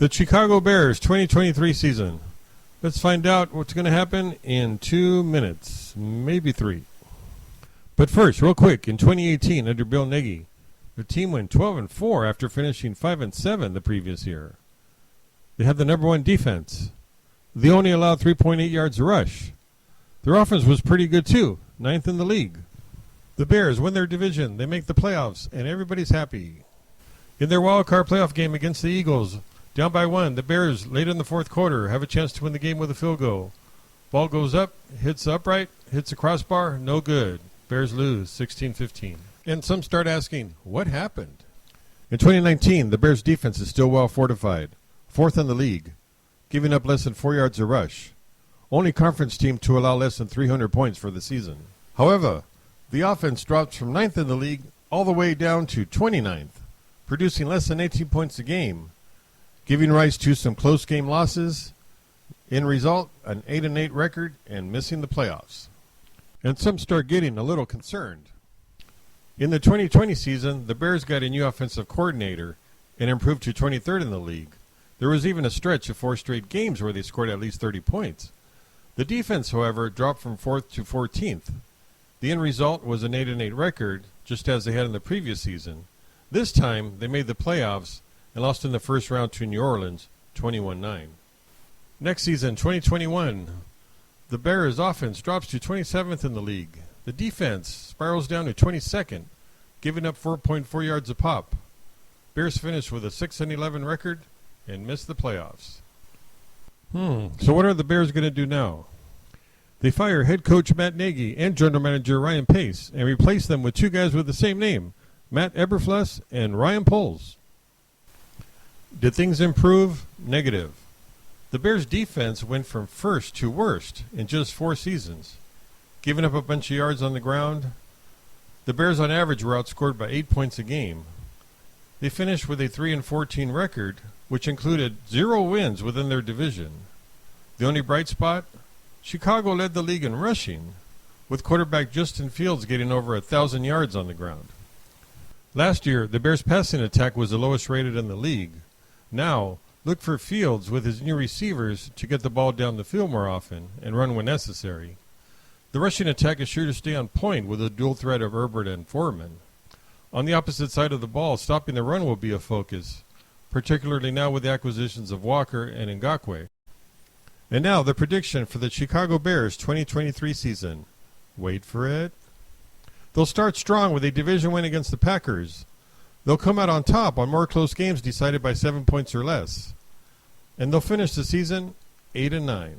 The Chicago Bears 2023 season. Let's find out what's going to happen in 2 minutes, maybe 3. But first, real quick, in 2018 under Bill Nagy, the team went 12-4 after finishing 5-7 the previous year. They had the number one defense. They only allowed 3.8 yards a rush. Their offense was pretty good too, 9th in the league. The Bears win their division, they make the playoffs, and everybody's happy. In their wild card playoff game against the Eagles, down by 1, the Bears, late in the fourth quarter, have a chance to win the game with a field goal. Ball goes up, hits the upright, hits the crossbar, no good. Bears lose 16-15. And some start asking, what happened? In 2019, the Bears' defense is still well fortified, 4th in the league, giving up less than 4 yards a rush. Only conference team to allow less than 300 points for the season. However, the offense drops from 9th in the league all the way down to 29th, producing less than 18 points a game, giving rise to some close game losses. In result, an 8-8 record and missing the playoffs. And some start getting a little concerned. In the 2020 season, the Bears got a new offensive coordinator and improved to 23rd in the league. There was even a stretch of 4 straight games where they scored at least 30 points. The defense, however, dropped from 4th to 14th. The end result was an 8-8 record, just as they had in the previous season. This time, they made the playoffs and lost in the first round to New Orleans, 21-9. Next season, 2021, the Bears' offense drops to 27th in the league. The defense spirals down to 22nd, giving up 4.4 yards a pop. Bears finished with a 6-11 record and missed the playoffs. So what are the Bears going to do now? They fire head coach Matt Nagy and general manager Ryan Pace and replace them with 2 guys with the same name, Matt Eberflus and Ryan Poles. Did things improve? Negative. The Bears' defense went from first to worst in just 4 seasons, giving up a bunch of yards on the ground. The Bears on average were outscored by 8 points a game. They finished with a 3-14 record, which included 0 wins within their division. The only bright spot? Chicago led the league in rushing, with quarterback Justin Fields getting over 1,000 yards on the ground. Last year, the Bears' passing attack was the lowest rated in the league. Now, look for Fields with his new receivers to get the ball down the field more often and run when necessary. The rushing attack is sure to stay on point with a dual threat of Herbert and Foreman. On the opposite side of the ball, stopping the run will be a focus, particularly now with the acquisitions of Walker and Ngakoue. And now the prediction for the Chicago Bears 2023 season. Wait for it. They'll start strong with a division win against the Packers. They'll come out on top on more close games decided by 7 points or less. And they'll finish the season 8-9.